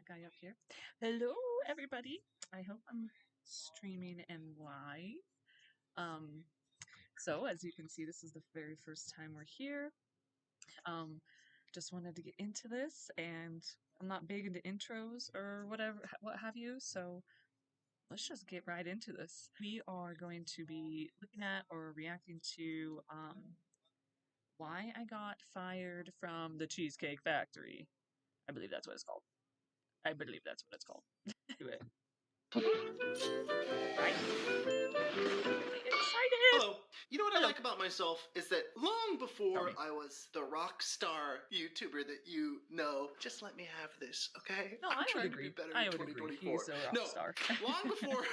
that guy up here. Hello, everybody. I hope I'm streaming and live. Um, so as you can see, this is the very first time we're here. Um, just wanted to get into this, and I'm not big into intros or whatever, what have you. So let's just get right into this. We are going to be looking at or reacting to why I got fired from the Cheesecake Factory. I believe that's what it's called. I believe that's what it's called. Do it. Right? Really excited. Hello. You know what Hello. I like about myself is that long before me. I was the rock star YouTuber that you know, just let me have this, okay? No, I'm I would trying agree. to be better I in would agree. 2024. He's a rock No, star. long before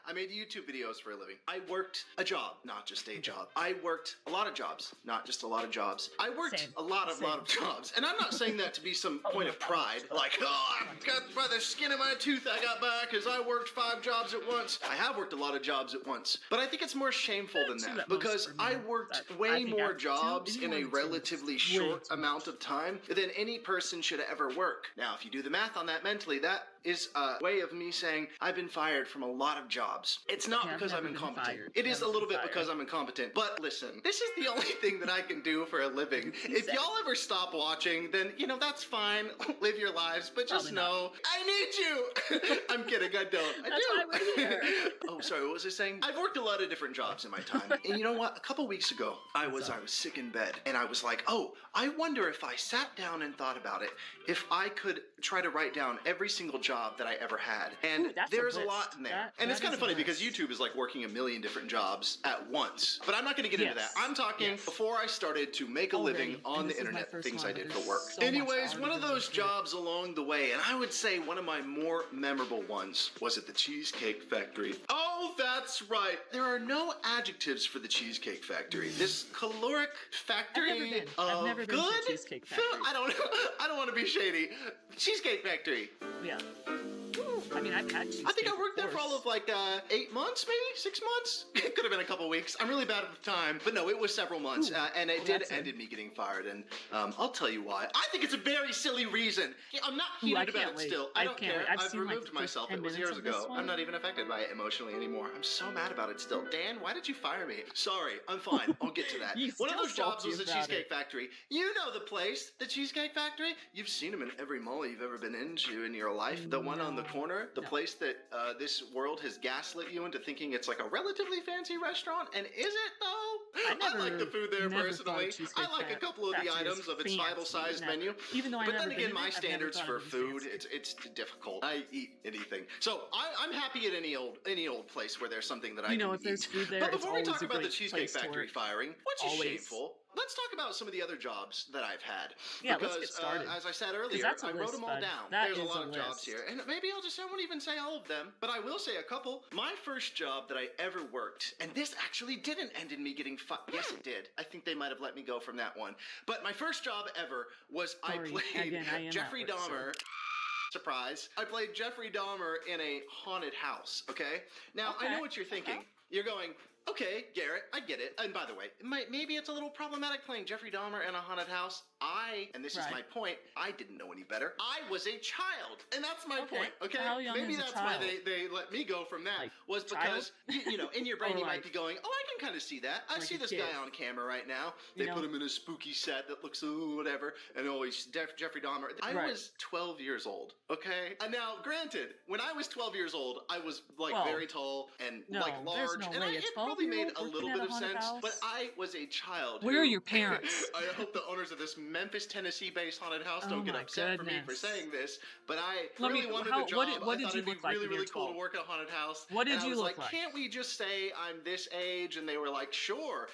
I made YouTube videos for a living, I worked a job, not just a job. I worked a lot of jobs, not just a lot of jobs. I worked Same. a lot of jobs. And I'm not saying that to be some point of pride, like, oh, I got by the skin of my tooth I got back because I worked 5 jobs at once. I have worked a lot of jobs at once, but I think it's more shameful than that because I worked way more jobs in a relatively short amount of time than any person should ever work. Now, if you do the math on that mentally, that is a way of me saying I've been fired from a lot of jobs. It's not because I'm incompetent. It is a little bit because I'm incompetent. But listen, this is the only thing that I can do for a living. If y'all ever stop watching, then, you know, that's fine. Live your lives. But just know, I need you. I'm kidding. I don't. I That's do. why we're here. Oh, sorry. What was I saying? I've worked a lot of different jobs in my time. And you know what? A couple weeks ago, I was sick in bed. And I was like, oh, I wonder if I sat down and thought about it, if I could try to write down every single job that I ever had. And there's a lot in there. And it's kind of funny because YouTube is like working a million different jobs at once. But I'm not going to get into that. I'm talking before I started to make a living on the internet, things I did for work. Anyways, one of those jobs along the way, and I would say one of my more memorable ones was at the Cheesecake Factory. Oh, that's right. There are no adjectives for the Cheesecake Factory. This caloric factory I've never been to good Cheesecake Factory. I don't want to be shady. Cheesecake Factory. Yeah. I mean, I've had cheesecake. I think I worked there for all of like 8 months, maybe 6 months. It could have been a couple weeks. I'm really bad at the time, but no, it was several months, and it did end in me getting fired. And I'll tell you why. I think it's a very silly reason. I'm not heated about it still. I don't care. I've removed myself. It was years ago. I'm not even affected by it emotionally anymore. I'm so mad about it still. Dan, why did you fire me? Sorry, I'm fine. I'll get to that. One of those jobs was the Cheesecake Factory. You know the place, the Cheesecake Factory. You've seen them in every mall you've ever been into in your life. The one on the corner. The place that this world has gaslit you into thinking it's like a relatively fancy restaurant, and is it though? I like the food there personally. I like a couple of the items of its Bible-sized menu. Even though but then again, my standards for food, it's difficult. I eat anything, so I'm happy at any old place where there's something that I can eat. If there's food there, but before we talk about the Cheesecake Factory firing, which is shameful, let's talk about some of the other jobs that I've had. Yeah, let's get started. As I said earlier, I wrote them all down. There's a lot of jobs here, and maybe I won't even say all of them, but I will say a couple. My first job that I ever worked, and this actually didn't end in me getting fired. Yes, it did. I think they might have let me go from that one. But my first job ever was I played Jeffrey Dahmer. Surprise. I played Jeffrey Dahmer in a haunted house, okay? Now, I know what you're thinking. You're going, okay, Garrett, I get it. And by the way, maybe it's a little problematic playing Jeffrey Dahmer in a haunted house. And this is my point, I didn't know any better. I was a child, and that's my point, okay? Maybe that's why they let me go from that, was because, you know, in your brain you might be going, oh, I can kind of see that. I see this guy on camera right now. They put him in a spooky set that looks, whatever, and always Jeffrey Dahmer. I was 12 years old, okay? And now, granted, when I was 12 years old, I was, like, very tall and, like, large, and it probably made a little bit of sense, but I was a child. Where are your parents? I hope the owners of this Memphis, Tennessee-based haunted house don't get upset for me for saying this, but I really wanted a job. What did I thought you it'd look be like really, really cool to work at a haunted house. What did you look like? Can't we just say I'm this age? And they were like, sure.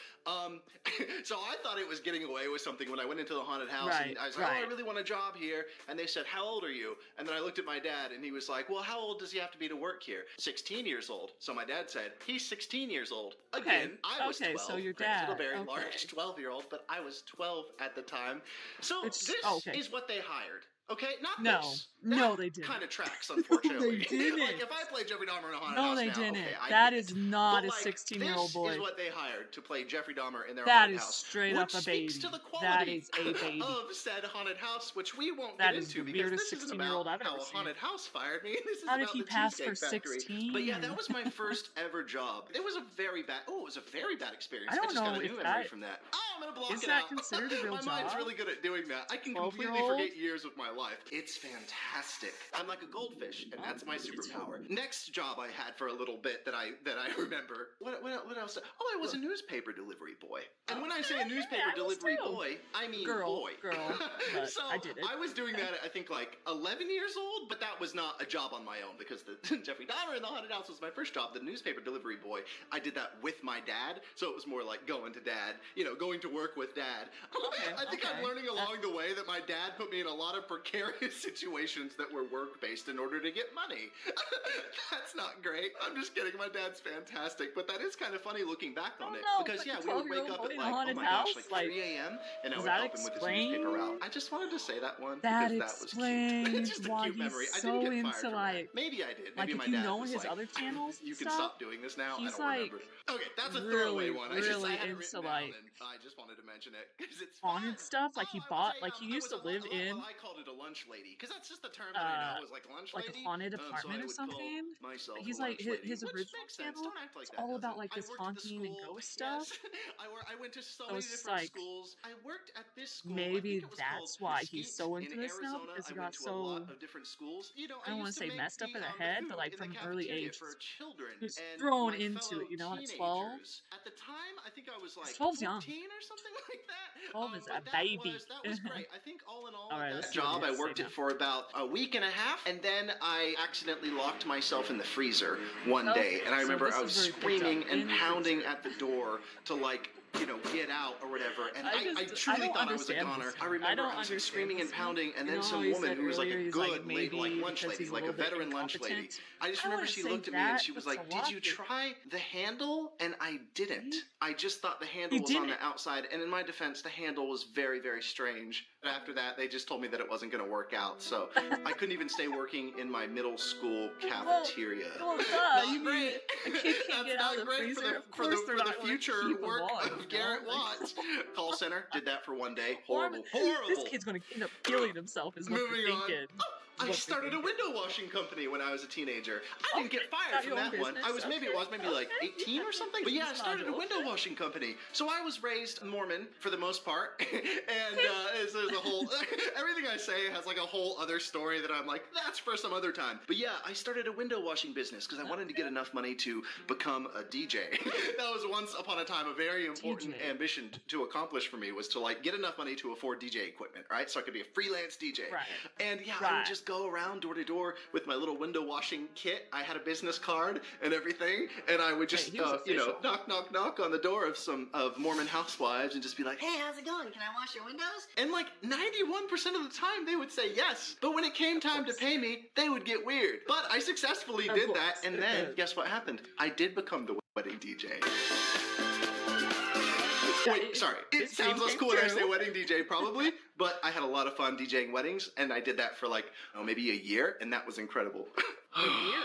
So I thought it was getting away with something when I went into the haunted house, and I was like, oh, I really want a job here. And they said, how old are you? And then I looked at my dad, and he was like, well, how old does he have to be to work here? 16 years old. So my dad said, he's 16 years old. Again, I was 12. So your dad. A very large 12-year-old, but I was 12 at the time. So this is what they hired. Okay, not No. this. No, they didn't. Kind of tracks, unfortunately. They didn't. Like, if I play Jeffrey Dahmer in a haunted No, house they now, didn't. okay, I That get is it. not But, a like, 16-year-old boy. This is what they hired to play Jeffrey Dahmer in their That haunted is house. straight up a baby. Which speaks to the That quality is a baby. of said haunted house, which we won't That get is into the because weirdest this isn't 16-year-old about I've how ever a seen. haunted house fired me. This is How did about he the pass Cheesecake for Factory. 16? But yeah, that was my first ever job. It was a very bad. Oh, it was a very bad experience. I don't just got know a new if memory that- from that. Oh, I'm gonna block Is it that out. considered a real My mind's job? really good at doing that. I can completely 12-year-old? forget years of my life. It's fantastic. I'm like a goldfish, and that's my superpower. Next job I had for a little bit that I remember. What else? Oh, I was a newspaper delivery boy. And when I say a newspaper I was delivery too. boy, I mean boy. Girl, but So I did it. I was doing that at, I think, like 11 years old, but that was not a job on my own because the Jeffrey Dahmer in the haunted house was my first job. The newspaper delivery boy, I did that with my dad, so it was more like going to dad, going to work with dad. Okay, I think I'm learning along the way that my dad put me in a lot of precarious situations that were work-based in order to get money. That's not great. I'm just kidding. My dad's fantastic, but that is kind of funny looking back on it. No, Because, like we would wake up at like, oh my gosh, like 3 a.m. and I would help him with his newspaper route. I just wanted to say that one That because that was cute. explains It's just a why cute memory. he's I so didn't get fired into from like. that. Maybe I did. Like Maybe if my you dad know was his like, other channels, you can stuff, stop doing this now. I he's don't like remember. Okay, that's a really, throwaway one. I really had it into written like down and I just wanted to mention it because it's haunted fun. stuff. Like he Oh, bought, I like he was used to live in I called it a lunch lady because that's just the term that I know is like lunch like lady. a haunted So I apartment or would call something. myself But he's a like lunch lady, his which original makes sense. channel. Don't act like It's that all about doesn't. like I this worked at the haunting and school. ghost stuff. Yes. I went to so So many it's just different like schools. I worked at this school. I maybe think it was that's called why he's Mesquite so into in this now Arizona. because he I got went to a so lot of different schools. I don't want to say messed up in the head, but like in the from early cafeteria age, for children he was and thrown my into fellow it. You know, at 12, teenagers. At the time, I think I was like 12's 14 young. or something like that. 12 is a But baby. that was great. I think all in all, All right, that let's see what job he I has to say worked it now. for about a week and a half, and then I accidentally locked myself in the freezer one day, and I so remember this I is was where he picked screaming up and in the pounding freezer. at the door to like get out or whatever, and I truly don't thought I was a understand goner. this. I I remember don't I was like understand screaming and this. pounding, and You then know some how he woman said who was like earlier, a he's good like, lady, like maybe lunch because lady, he's a like a little bit veteran lunch lady. incompetent. I just I remember wouldn't she say looked at me and that, she was but like, to "Did lock you it. try the handle?" And I didn't. I just thought the handle He was on didn't. the outside, and in my defense, the handle was very, very strange. After that, they just told me that it wasn't going to work out, so I couldn't even stay working in my middle school cafeteria. Well, Not you mean great. a kid can't That's get not out of the great freezer? Of for course the they're not gonna future keep him work on, of you Garrett know? Like, Watts. Call center did that for one day. Or Horrible. Horrible. this kid's gonna end up killing himself. Is what Moving you're on. thinking. I started a window washing company when I was a teenager. I didn't get fired got from your own that one. business, I was maybe like 18 or something. But yeah, I started a window washing company. So I was raised Mormon for the most part, and there's a whole everything I say has like a whole other story that I'm like, that's for some other time. But yeah, I started a window washing business because I wanted to get enough money to become a DJ. That was once upon a time a very important ambition to accomplish for me, was to like get enough money to afford DJ equipment, right? So I could be a freelance DJ. Right. And yeah, I would just go around door to door with my little window washing kit. I had a business card and everything, and I would just knock on the door of Mormon housewives and just be like, Hey, how's it going? Can I wash your windows? and like 91% of the time they would say yes. But when it came time to pay me, they would get weird. But I successfully did that, and then guess what happened? I did become the wedding DJ. Wait, sorry. It sounds less cool when I say wedding DJ, probably, but I had a lot of fun DJing weddings, and I did that for like, maybe a year, and that was incredible. A year.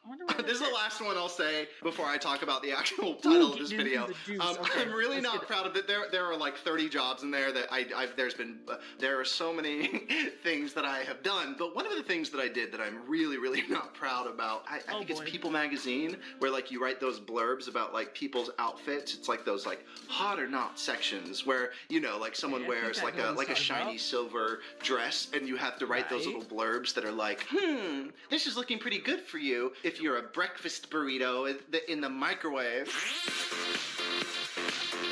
I wonder why This is that's the last one I'll say before I talk about the actual title of this getting video. into the juice. Okay, I'm really let's not get it. proud of it. There are like 30 jobs in there that there are so many things that I have done. But one of the things that I did that I'm really, really not proud about, I think it's People Magazine, where like you write those blurbs about like people's outfits. It's like those like hot or not sections where, like someone wears like a shiny silver dress, and you have to write those little blurbs that are like, this is looking pretty good for you if you're a breakfast burrito in the microwave.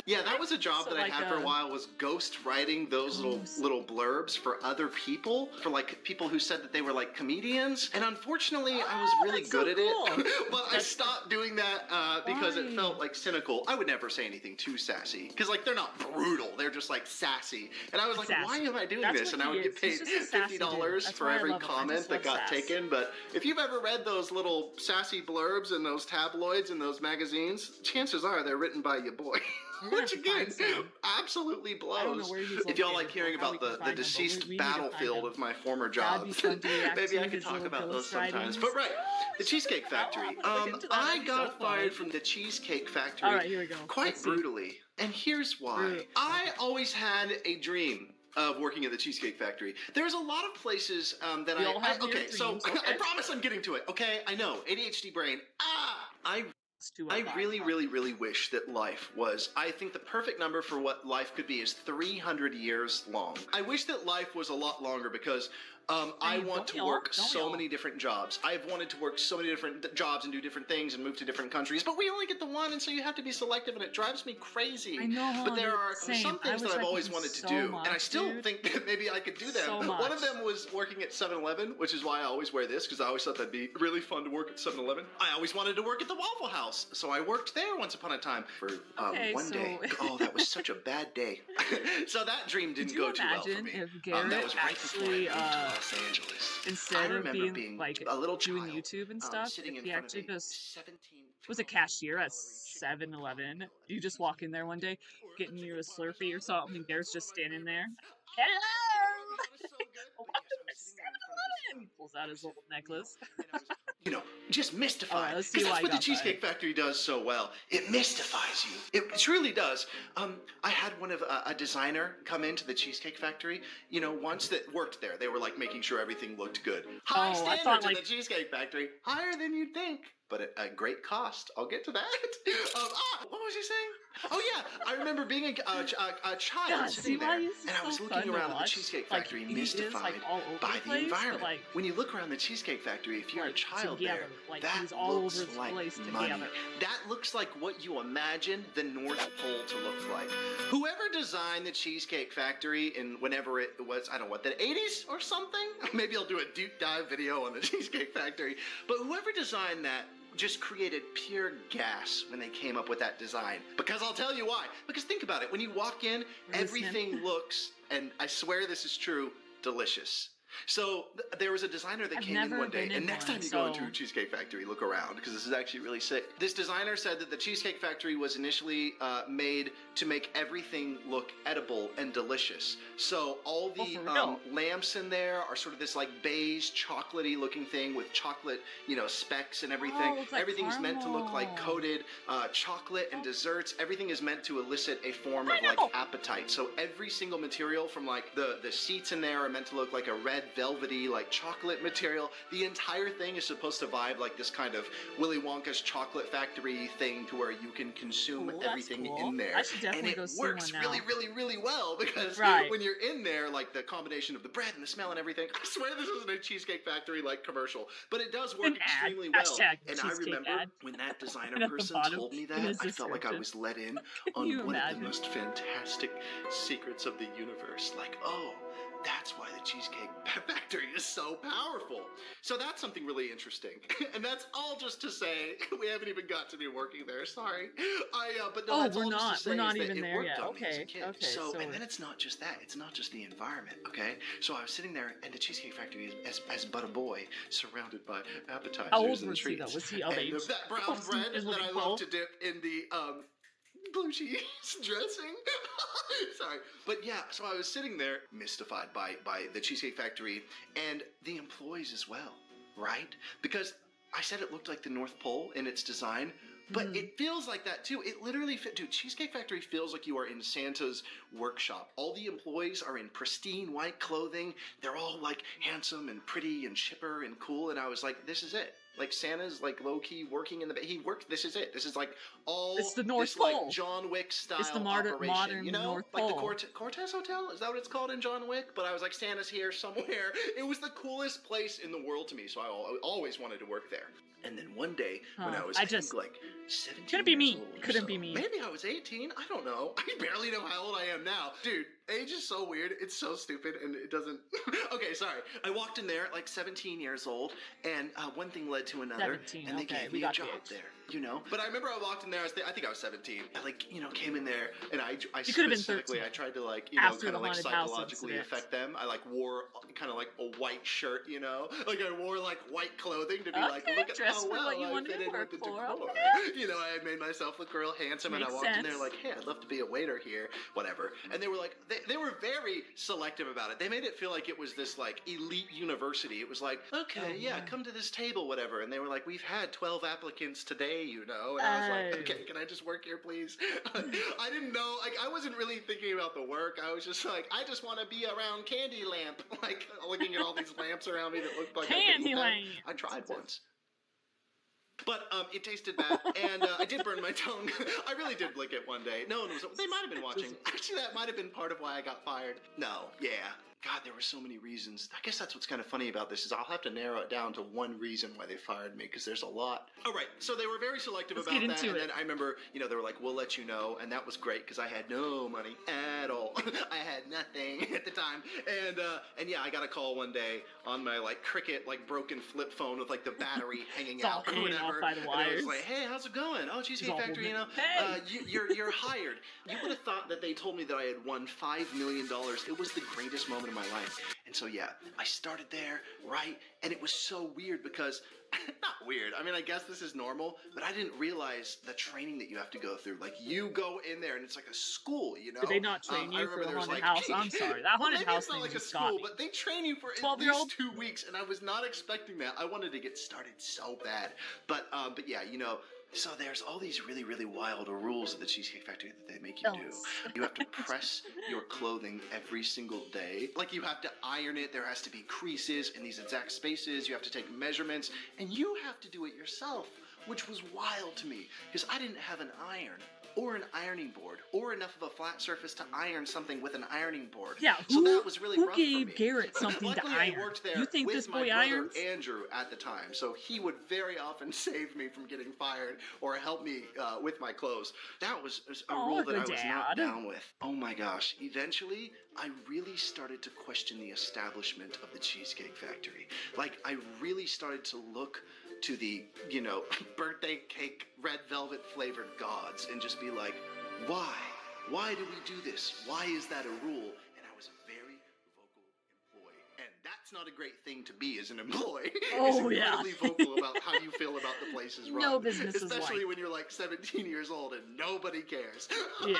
Yeah, that was a job that I had for a while, was ghost writing those little blurbs for other people, for like people who said that they were like comedians. And unfortunately, I was really good at it. But I stopped doing that because it felt like cynical. I would never say anything too sassy, because like they're not brutal, they're just like sassy. And I was like, why am I doing this? And I would get paid $50 for every comment that got taken. But if you've ever read those little sassy blurbs in those tabloids and those magazines, chances are they're written by your boy. Which again, absolutely blows. I don't know where he's if y'all located like hearing or how we about can the find him, but deceased we need to find battlefield him. of my former That'd be jobs, fun to react maybe to I could his talk little about those ghost sometimes. writings. But right, the Cheesecake Factory. Look into that. I That'd be so got fired fun. from the Cheesecake Factory All right, here we go. quite Let's see. brutally. And here's why. I always had a dream of working at the Cheesecake Factory. There's a lot of places that We all have okay, weird so dreams, okay. I promise I'm getting to it, okay? I know, ADHD brain. I really wish that life was, I think the perfect number for what life could be is 300 years long. I wish that life was a lot longer because I want to work so many different jobs. I've wanted to work so many different jobs and do different things and move to different countries, but we only get the one, and so you have to be selective, and it drives me crazy. I know. But there are some things that I've always wanted to do, and I still think that maybe I could do them. So one of them was working at 7-Eleven, which is why I always wear this, because I always thought that'd be really fun to work at 7-Eleven. I always wanted to work at the Waffle House, so I worked there once upon a time for one day. Oh, that was such a bad day. So that dream didn't go too well for me. If Garrett that was right actually, before I moved to Los Angeles. instead of being being like a little doing child, YouTube and stuff, sitting in he front actually of a just 17 was a cashier at 7-Eleven. You just walk in there one day, getting you a Slurpee or something, and Garrett's just standing there. Hello! Welcome to 7-Eleven! He pulls out his little necklace. You know, just mystified. All right, let's see Because why that's I what the got Cheesecake Factory does so well. It mystifies you. It truly does. I had one of a designer come into the Cheesecake Factory, you know, once that worked there. They were like making sure everything looked good. High standards in the Cheesecake Factory. Higher than you'd think. But at a great cost. I'll get to that. What was he saying? Oh yeah, I remember being a child sitting there, and I was looking around at the Cheesecake Factory, mystified by the environment. When you look around the Cheesecake Factory, if you're a child there, that looks like money. That looks like what you imagine the North Pole to look like. Whoever designed the Cheesecake Factory in whenever it was, I don't know what, the 80s or something? Maybe I'll do a deep dive video on the Cheesecake Factory. But whoever designed that just created pure gas when they came up with that design. Because I'll tell you why. Because think about it. When you walk in, everything looks, and I swear this is true, delicious. So there was a designer that came in one day, and next time you go into a Cheesecake Factory, look around, because this is actually really sick. This designer said that the Cheesecake Factory was initially made to make everything look edible and delicious. So all the lamps in there are sort of this like beige, chocolatey looking thing with chocolate, you know, specks and everything. Everything's meant to look like coated chocolate and desserts. Everything is meant to elicit a form of like appetite. So every single material from like the seats in there are meant to look like a red velvety like chocolate material. The entire thing is supposed to vibe like this kind of Willy Wonka's chocolate factory thing to where you can consume everything in there. I should definitely go see one now. And it works really well because when you're in there, like the combination of the bread and the smell and everything, I swear this isn't a Cheesecake Factory like commercial, but it does work extremely well. And I remember when that designer person told me that, I felt like I was let in on one of the most fantastic secrets of the universe. Like, oh, that's why the Cheesecake Factory is so powerful. So that's something really interesting. And that's all just to say, we haven't even got to be working there, sorry. But no, that's all just to say we're not is that even it there worked yet. on me as a Okay, kid. okay. So, and then it's not just that, it's not just the environment, okay? So I was sitting there, and the Cheesecake Factory as but a boy, surrounded by appetizers and treats. Was he of age? That brown bread that I love to dip in the blue cheese dressing. Sorry. But yeah, so I was sitting there mystified by the Cheesecake Factory and the employees as well, right? Because I said it looked like the North Pole in its design, but it feels like that too. It literally dude, Cheesecake Factory feels like you are in Santa's workshop. All the employees are in pristine white clothing. They're all like handsome and pretty and chipper and cool. And I was like, this is it. Like Santa's like low key working in the he worked. This is it. This is like all. It's the North Pole. Like John Wick style it's the operation. Modern you know, North like Pole. the Cortez Hotel. Is that what it's called in John Wick? But I was like, Santa's here somewhere. It was the coolest place in the world to me. So I always wanted to work there. And then one day when I was I think like 17 couldn't be me. Old couldn't be me. Maybe I was 18. I don't know. I barely know how old I am now, dude. Age is so weird. It's so stupid, and it doesn't... Okay, sorry. I walked in there, like 17 years old, and one thing led to another, 17, and they okay, gave we me a got job the age. there, you know? But I remember I walked in there, I think I was 17. I, like, you know, came in there, and I You could have been specifically, 13. I tried to, like, you know, After kind the of, like, haunted house psychologically incident. affect them. I, like, wore kind of, like, a white shirt, you know? Like, I wore, like, white clothing to be like, look at dress how for well what you I wanted fit to in work with the for, decor. okay. You know, I had made myself look real handsome, and I Makes walked in there sense. like, hey, I'd love to be a waiter here, whatever. And they were like, they were very selective about it. They made it feel like it was this, like, elite university. It was like, okay, yeah, come to this table, whatever. And they were like, we've had 12 applicants today, you know? And I was like, okay, can I just work here, please? I didn't know, like, I wasn't really thinking about the work. I was just like, I just want to be around Candy Lamp, like, looking at all these lamps around me that looked like Candy Lamp. I tried once. But it tasted bad, and I did burn my tongue. I really did lick it one day. No one was... They might have been watching. Actually, that might have been part of why I got fired. No, yeah. God, there were so many reasons. I guess that's what's kind of funny about this is I'll have to narrow it down to one reason why they fired me, because there's a lot. All right, so they were very selective about that, and then I remember, you know, they were like, we'll let you know, and that was great, because I had no money at all. I had nothing at the time, and yeah, I got a call one day on my, like, Cricket, like, broken flip phone with, like, the battery hanging out or whatever, by the wires. And it was like, hey, how's it going? Oh, Cheesecake Factory, you know, you're hired. You would have thought that they told me that I had won $5 million. It was the greatest moment of my life. And so, yeah, I started there, right? And it was so weird because, not weird, I mean, I guess this is normal, but I didn't realize the training that you have to go through. Like, you go in there and it's like a school, you know? Did they not train you for the haunted like, house? I'm sorry, that haunted house thing like just a got school, me. but they train you for at least 2 weeks, and I was not expecting that. I wanted to get started so bad. But yeah, you know, so there's all these really, really wild rules at the Cheesecake Factory that they make you do. You have to press your clothing every single day. Like, you have to iron it. There has to be creases in these exact spaces. You have to take measurements. And you have to do it yourself, which was wild to me because I didn't have an iron or an ironing board or enough of a flat surface to iron something with an ironing board. Yeah, so that was really rough gave for me. Garrett something to iron? I worked there You think with this my boy brother irons? Andrew at the time, so he would very often save me from getting fired or help me with my clothes. That was a rule that I was not down with. Oh my gosh. Eventually, I really started to question the establishment of the Cheesecake Factory. Like, I really started to look to the, you know, birthday cake, red velvet flavored gods and just be like, why? Why do we do this? Why is that a rule? And I was a very vocal employee. And that's not a great thing to be as an employee. Oh, yeah. Incredibly vocal about how you feel about the place is run. No business is Especially like. when you're like 17 years old and nobody cares. Yeah.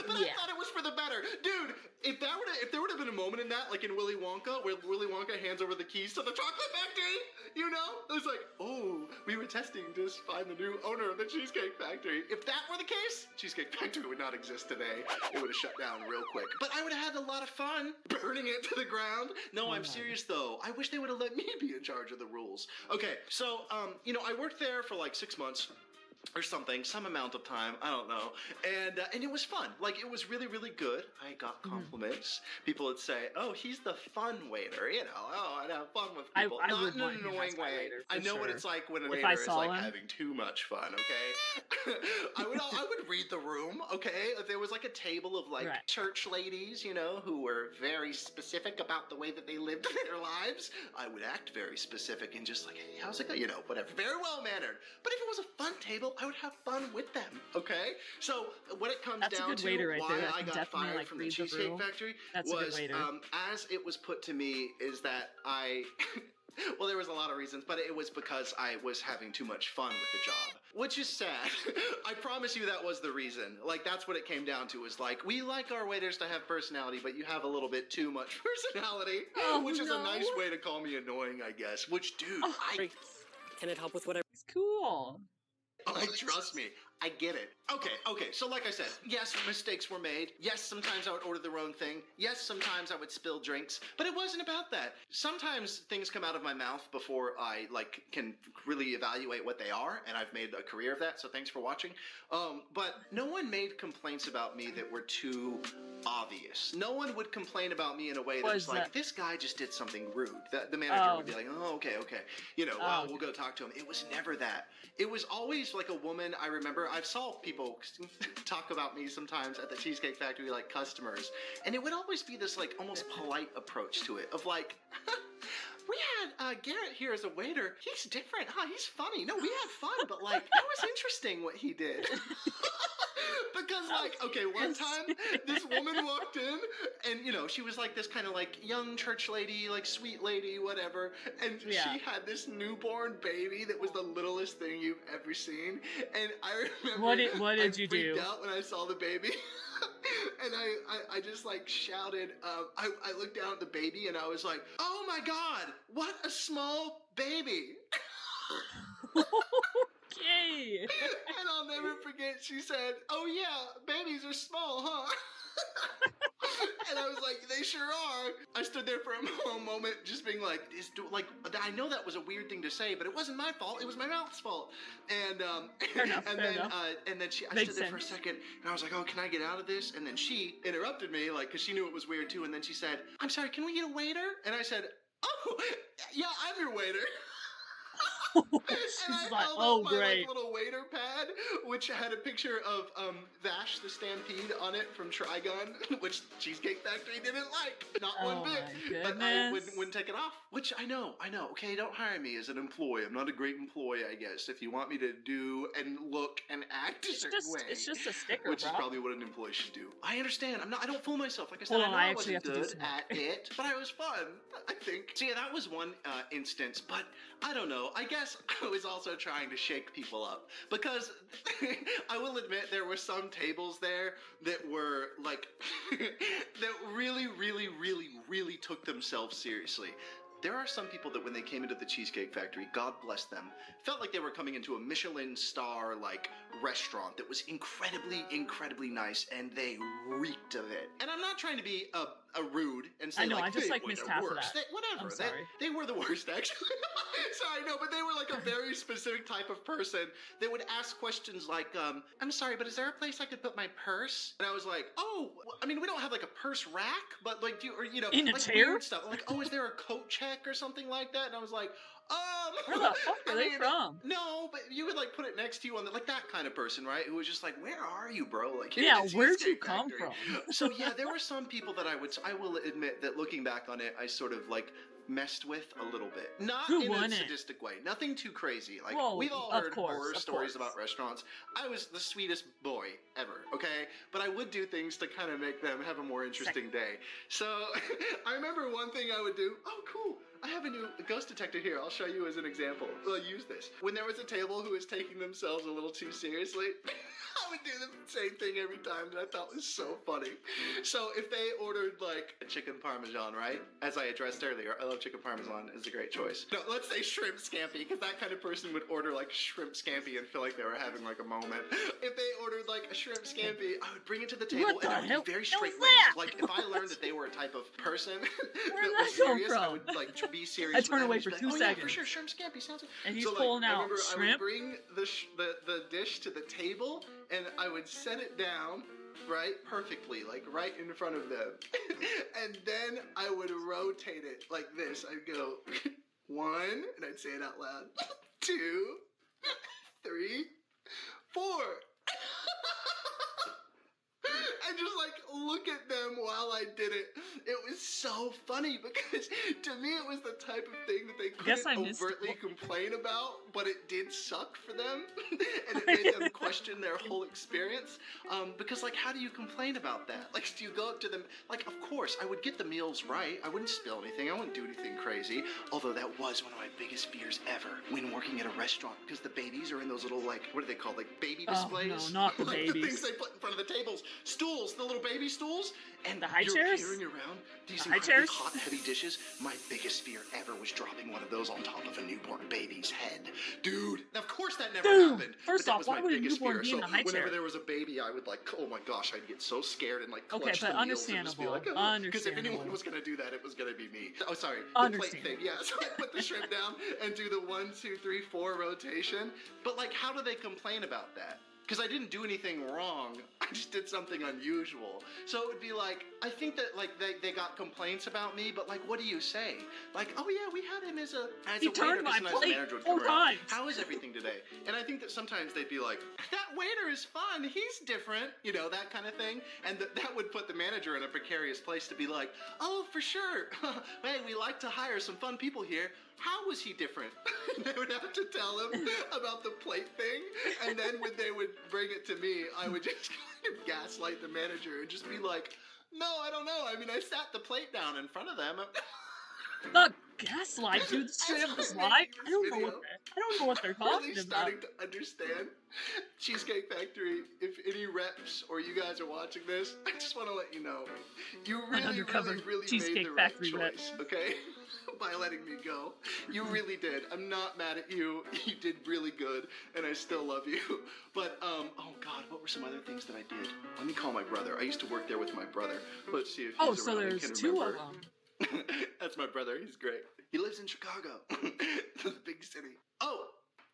But I thought it was for the better. Dude, if there would have been a moment in that, like in Willy Wonka, where Willy Wonka hands over the keys to the chocolate factory, you know? It was like, oh, we were testing to find the new owner of the Cheesecake Factory. If that were the case, Cheesecake Factory would not exist today. It would have shut down real quick. But I would have had a lot of fun burning it to the ground. No, I'm serious though. I wish they would have let me be in charge of the rules. Okay, so, you know, I worked there for like 6 months. Or something, some amount of time, I don't know, and it was fun. Like, it was really, really good. I got compliments. People would say, "Oh, he's the fun waiter," you know. Oh, I'd have fun with people. Not in an annoying way. I know what it's like when a waiter is like having too much fun. Okay, I would read the room. Okay, if there was like a table of like church ladies, you know, who were very specific about the way that they lived their lives, I would act very specific and just like, hey, how's it going? You know, whatever. Very well mannered. But if it was a fun table, I would have fun with them, okay? So what it comes down to why I got fired from the Cheesecake Factory was, as it was put to me, is that I... Well, there was a lot of reasons, but it was because I was having too much fun with the job, which is sad. I promise you that was the reason. Like, that's what it came down to, is like, we like our waiters to have personality, but you have a little bit too much personality, which is a nice way to call me annoying, I guess, which, dude, Can it help with whatever? It's cool. Like, trust me, I get it. Okay, so like I said, yes, mistakes were made. Yes, sometimes I would order the wrong thing. Yes, sometimes I would spill drinks. But it wasn't about that. Sometimes things come out of my mouth before I, like, can really evaluate what they are, and I've made a career of that, so thanks for watching. But no one made complaints about me that were too obvious. No one would complain about me in a way that was like, this guy just did something rude. The manager would be like, oh, okay. You know, we'll go talk to him. It was never that. It was always like a woman, I remember, I've saw people talk about me sometimes at the Cheesecake Factory, like customers, and it would always be this like almost polite approach to it of like, we had Garrett here as a waiter. He's different, huh? He's funny. No, we had fun, but like, it was interesting what he did. Because like, okay, one time this woman walked in and, you know, she was like this kind of like young church lady, like sweet lady, whatever. And she had this newborn baby that was the littlest thing you've ever seen. And I remember what did you do? I freaked out when I saw the baby. And I just like shouted, I looked down at the baby and I was like, oh my God, what a small baby. Okay. And I'll never forget, she said, oh yeah, babies are small, huh? And I was like, they sure are. I stood there for a moment just being like, I know that was a weird thing to say, but it wasn't my fault. It was my mouth's fault. And fair enough. then I stood there for a second and I was like, oh, can I get out of this? And then she interrupted me, like, because she knew it was weird too. And then she said, I'm sorry, can we get a waiter? And I said, oh, yeah, I'm your waiter. She's like, oh, my, great. Like, little waiter pad, which had a picture of Vash the Stampede on it from Trigun, which Cheesecake Factory didn't like. Not one bit. But I wouldn't take it off. Which I know. Okay, don't hire me as an employee. I'm not a great employee, I guess. If you want me to do and look and act a certain way. It's just a sticker, which is probably what an employee should do. I understand. I don't fool myself. Like I said, I wasn't good at it, but I was fun, I think. So yeah, that was one instance, but I don't know. I guess I was also trying to shake people up because I will admit there were some tables there that were like, that really, really, really, really took themselves seriously. There are some people that when they came into the Cheesecake Factory, God bless them, felt like they were coming into a Michelin star like restaurant that was incredibly, incredibly nice, and they reeked of it. And I'm not trying to be a rude and say I just like missed half of that. Whatever. I'm sorry. They were the worst, actually. Sorry, no, but they were like a very specific type of person that would ask questions like, I'm sorry, but is there a place I could put my purse? And I was like, oh, I mean, we don't have like a purse rack, but like, in a like chair? Weird stuff. Like, oh, is there a coat check or something like that? And I was like, where the fuck are they from? No, but you would like put it next to you on like that kind of person, right? Who was just like, where are you, bro? Like, yeah, where'd you come from? So yeah, there were some people that I will admit that looking back on it, I sort of like messed with a little bit. Not in a sadistic way. Nothing too crazy. Like, we've all heard horror stories about restaurants. I was the sweetest boy ever, okay? But I would do things to kind of make them have a more interesting day. So I remember one thing I would do. Oh, cool. I have a new ghost detector here. I'll show you as an example. I'll use this. When there was a table who was taking themselves a little too seriously, I would do the same thing every time that I thought was so funny. So if they ordered like a chicken parmesan, right? As I addressed earlier, I love chicken parmesan. It's a great choice. No, let's say shrimp scampi, because that kind of person would order like shrimp scampi and feel like they were having like a moment. If they ordered like a shrimp scampi, I would bring it to the table and I would be very straight-laced. Like if I learned that they were a type of person that was serious, I would like be serious. I turn away for 2 seconds. Yeah, for sure, shrimp scampi sounds good. And he's pulling out shrimp. I would bring the dish to the table and I would set it down, right, perfectly, like right in front of them. And then I would rotate it like this. I'd go 1, and I'd say it out loud. 2, 3, 4. And just like look at them while I did it. It was so funny because to me it was the type of thing that they couldn't overtly complain about, but it did suck for them. And it made them question their whole experience. Because like, how do you complain about that? Like, do you go up to them? Like, of course, I would get the meals right. I wouldn't spill anything. I wouldn't do anything crazy. Although that was one of my biggest fears ever when working at a restaurant, because the babies are in those little like, what are they called? Like baby displays? Oh, no, not the like babies. The things they put in front of the tables. Stools, the little baby stools. And the high you're chairs? carrying around these incredibly hot, heavy dishes. My biggest fear ever was dropping one of those on top of a newborn baby's head. Dude, of course that never happened. First off, why would a newborn be in a high chair? Whenever there was a baby, I would like, oh my gosh, I'd get so scared and like clutch the meals and just be like, oh. Because if anyone was going to do that, it was going to be me. Oh, sorry. The plate thing. Yeah, so I put the shrimp down and do the 1, 2, 3, 4 rotation. But like, how do they complain about that? because I didn't do anything wrong. I just did something unusual. So it would be like, I think that like they got complaints about me, but like, what do you say? Like, oh yeah, we had him as a He waiter, turned my 'cause sometimes the plate manager would 4 come around. times. How is everything today? And I think that sometimes they'd be like, that waiter is fun. He's different, you know, that kind of thing. And that would put the manager in a precarious place to be like, oh, for sure. Hey, we like to hire some fun people here. How was he different? They would have to tell him about the plate thing. And then when they would bring it to me, I would just kind of gaslight the manager and just be like, no, I don't know. I mean, I sat the plate down in front of them. Not gaslight, dude. Straight up As a I lie. make I don't this know video, what they're talking really about. starting to understand. Cheesecake Factory, if any reps or you guys are watching this, I just want to let you know, you really, undercover really Cheesecake made the right Factory rep. choice, okay? By letting me go. You really did. I'm not mad at you. You did really good, and I still love you. But, oh God, what were some other things that I did? Let me call my brother. I used to work there with my brother. Let's see if he's Oh, around so and there's can 2 remember. of them. That's my brother. He's great. He lives in Chicago, the big city. Oh,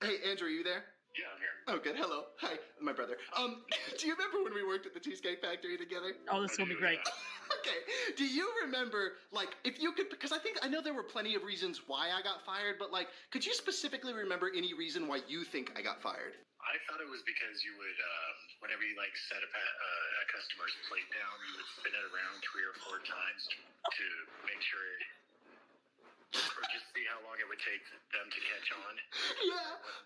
hey, Andrew, are you there? Yeah, I'm here. Oh, good. Hello. Hi, my brother. Do you remember when we worked at the Cheesecake Factory together? Oh, this will be great. Okay. Do you remember, like, if you could, because I know there were plenty of reasons why I got fired, but, like, could you specifically remember any reason why you think I got fired? I thought it was because you would, whenever you like set a customer's plate down, you would spin it around 3 or 4 times to make sure, or just see how long it would take them to catch on. Yeah,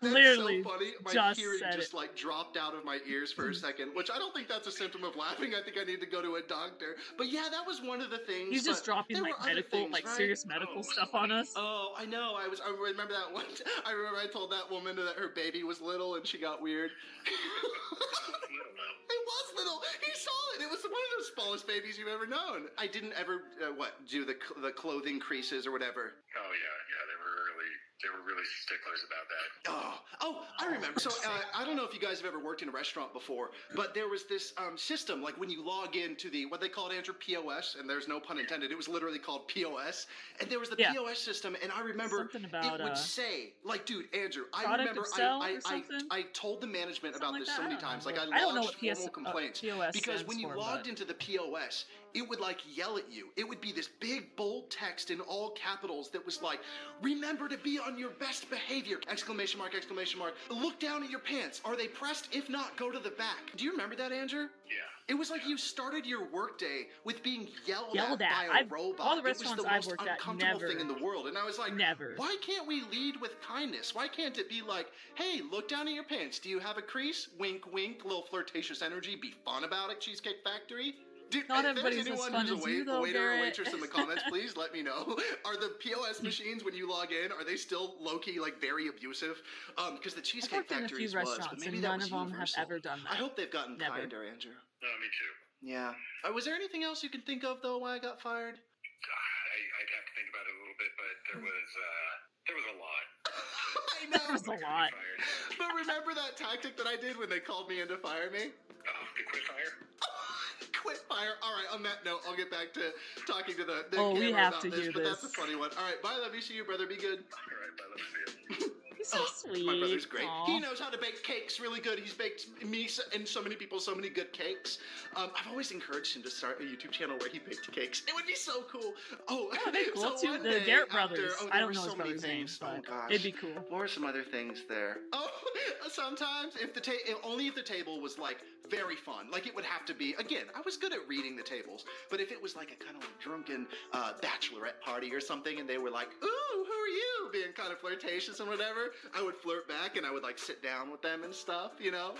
that's Literally so funny. My just hearing said just like dropped out of my ears for a second, which I don't think that's a symptom of laughing. I think I need to go to a doctor. But yeah, that was one of the things. He's just but dropping there like were other medical, things, like right? serious medical stuff on us. Oh, I know. I remember that one. I remember I told that woman that her baby was little and she got weird. It was little. He saw it. It was one of the smallest babies you've ever known. I didn't ever do the clothing creases or whatever. Oh yeah, they were really sticklers about that. Oh, I remember. So I don't know if you guys have ever worked in a restaurant before, but there was this system, like when you log into the, what they called, Andrew, POS, and there's no pun intended, it was literally called POS, and there was the POS system, and I remember about, it would say, like, dude, Andrew, I product remember of sale or something? I told the management about Something this like so that? many I don't times, know. like I don't know lodged what formal complaints, POS because when you stands for, logged but- into the POS, it would like yell at you. It would be this big bold text in all capitals that was like, remember to be on your best behavior, exclamation mark, exclamation mark. Look down at your pants. Are they pressed? If not, go to the back. Do you remember that, Andrew? Yeah. It was like you started your workday with being yelled Yelled by at. a robot. All the It was restaurants the I've most worked at, uncomfortable never. thing in the world. And I was like, Never. why can't we lead with kindness? Why can't it be like, hey, look down at your pants. Do you have a crease? Wink, wink, little flirtatious energy. Be fun about it, Cheesecake Factory. Dude, Not if there's everybody's as anyone fun who's as a you, though, waiter or Garrett. waitress in the comments, please let me know. Are the POS machines, when you log in, are they still low-key, like, very abusive? Because the I've Cheesecake worked in a Factory few was, restaurants, but maybe and that none was of them have universal. ever done that. I hope they've gotten Never. kinder, Andrew. Me too. Yeah. Was there anything else you can think of, though, why I got fired? I'd have to think about it a little bit, but there was a lot. I know. There was a lot. Fired. But remember that tactic that I did when they called me in to fire me? Oh, the quick fire? Quit fire. All right, on that note, I'll get back to talking to the Oh, we camera have about to this, hear but that's a this. funny one. All right, bye, love you. See you, brother. Be good. All right, bye, let's see it. He's so sweet. My brother's great. Aw. He knows how to bake cakes really good. He's baked me and so many people so many good cakes. I've always encouraged him to start a YouTube channel where he baked cakes. It would be so cool. Oh, Oh, it'd be cool so too. one The day Garrett after- brothers. oh, I there don't were know so his many brother's things. name, Oh but gosh. it'd be cool. What were some other things there? Oh, sometimes if the only if the table was like very fun, like it would have to be. Again, I was good at reading the tables, but if it was like a kind of like drunken bachelorette party or something, and they were like, "Ooh, who are you?" being kind of flirtatious and whatever, I would flirt back and I would like sit down with them and stuff, you know,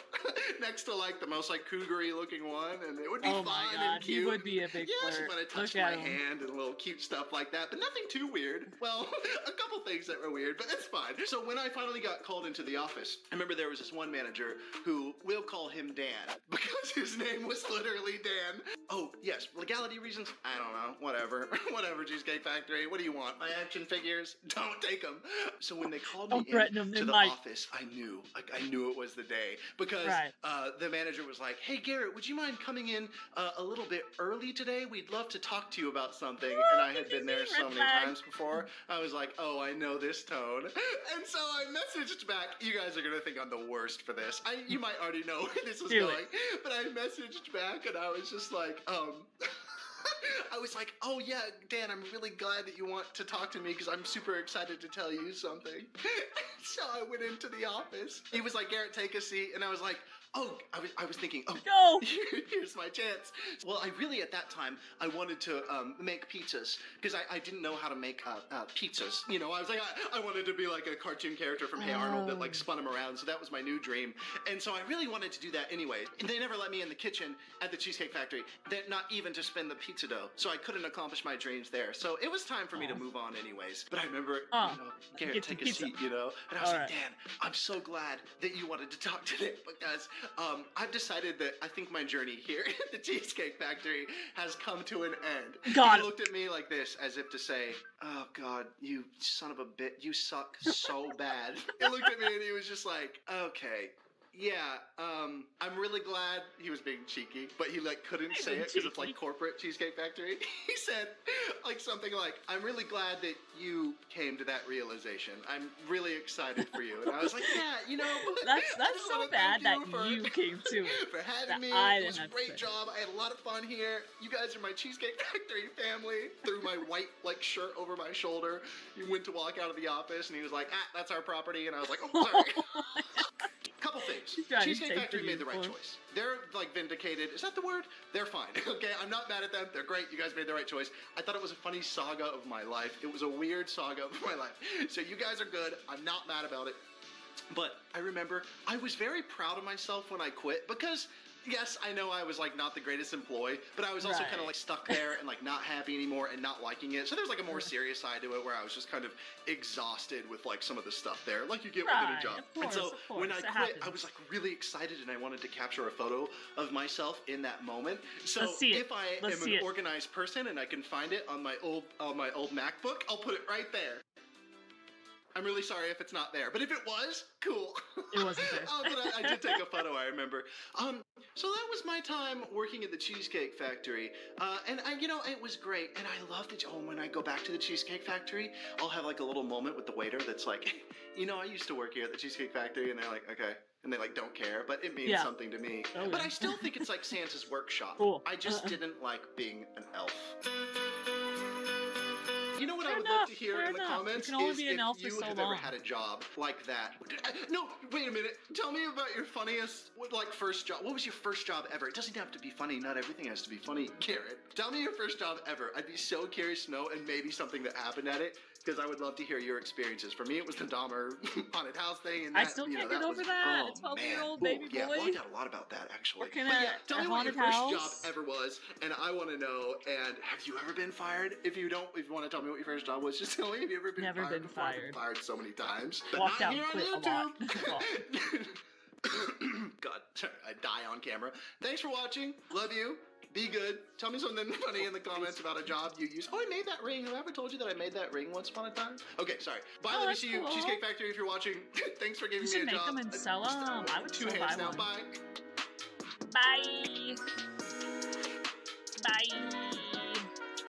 next to like the most like cougar-y looking one, and it would be Oh fun my and God, cute. he would be a big Yeah, she flirt. might have touched Look my at him. hand and a little cute stuff like that, but nothing too weird. Well, a couple things that were weird, but it's fine. So when I finally got called into the office, I remember there was this one manager who, we'll call him Dan, because his name was literally Dan. Oh, yes, legality reasons? I don't know, whatever. Whatever, Cheesecake Factory. What do you want? My action figures? Don't take them. So when they called me into the office, I knew it was the day. Because the manager was like, hey, Garrett, would you mind coming in a little bit early today? We'd love to talk to you about something. And I had been there so many times before. I was like, oh, I know this tone. And so I messaged back. You guys are going to think I'm the worst for this. You might already know where this is going. But I messaged back and I was just like, I was like, oh yeah, Dan, I'm really glad that you want to talk to me because I'm super excited to tell you something. So I went into the office. He was like, Garrett, take a seat. And I was like, oh, I was thinking, oh, no. Here's my chance. Well, I really, at that time, I wanted to make pizzas because I didn't know how to make pizzas. You know, I was like, I wanted to be like a cartoon character from Hey Arnold that like spun them around. So that was my new dream. And so I really wanted to do that anyway. And they never let me in the kitchen at the Cheesecake Factory. Not even to spin the pizza dough. So I couldn't accomplish my dreams there. So it was time for me to move on anyways. But I remember, you know, Garrett, take a seat, you know. And I was like, Dan, I'm so glad that you wanted to talk today because I've decided that I think my journey here at the Cheesecake Factory has come to an end. He looked at me like this as if to say, oh God, you son of a bitch, you suck so bad. He looked at me and he was just like, okay. Yeah, I'm really glad he was being cheeky, but he like couldn't say it because it's like corporate Cheesecake Factory. He said like something like, I'm really glad that you came to that realization. I'm really excited for you. And I was like, yeah, you know. That's so bad that you came to it. For having me. It was a great job. I had a lot of fun here. You guys are my Cheesecake Factory family. Threw my white like shirt over my shoulder. He went to walk out of the office and he was like, that's our property. And I was like, oh, sorry. Couple things. Cheesecake Factory made the right choice. They're like vindicated. Is that the word? They're fine. Okay, I'm not mad at them. They're great. You guys made the right choice. I thought it was a funny saga of my life. It was a weird saga of my life. So you guys are good. I'm not mad about it. But I remember I was very proud of myself when I quit because yes, I know I was like not the greatest employee, but I was also kind of like stuck there and like not happy anymore and not liking it. So there's like a more serious side to it where I was just kind of exhausted with like some of the stuff there, like you get within a job. Course, and so when I quit, I was like really excited and I wanted to capture a photo of myself in that moment. So if I am an organized person and I can find it on my old MacBook, I'll put it right there. I'm really sorry if it's not there, but if it was, cool. It wasn't there. But I did take a photo, I remember. So that was my time working at the Cheesecake Factory. And you know, it was great. And I loved it. Oh, when I go back to the Cheesecake Factory, I'll have like a little moment with the waiter that's like, you know, I used to work here at the Cheesecake Factory. And they're like, okay. And they like don't care, but it means something to me. But I still think it's like Santa's workshop. Cool. I just didn't like being an elf. You know what I would love to hear in the comments is if you have ever had a job like that. No, wait a minute. Tell me about your funniest, like, first job. What was your first job ever? It doesn't have to be funny. Not everything has to be funny, Garrett. Tell me your first job ever. I'd be so curious to know, and maybe something that happened at it, because I would love to hear your experiences. For me, it was the Dahmer haunted house thing. And that, I still can't get over that. A 12-year-old baby boy. Yeah, well, I got a lot about that, actually. Working at tell me what your house. first job ever was, and I want to know, and have you ever been fired? If you want to tell me what your first job was, just tell me. Have you ever been Never fired? Been fired. I've been fired so many times. But Walked not out here and on quit YouTube. a lot. God, sorry, I die on camera. Thanks for watching. Love you. Be good. Tell me something funny in the comments about a job you use. Oh, I made that ring. Have I ever told you that I made that ring once upon a time? Okay, sorry. Bye, let me see you. Cheesecake Factory, if you're watching. Thanks for giving me a job. You should make them and sell them. I would 2 still hands buy now. one. Bye. Bye. Bye.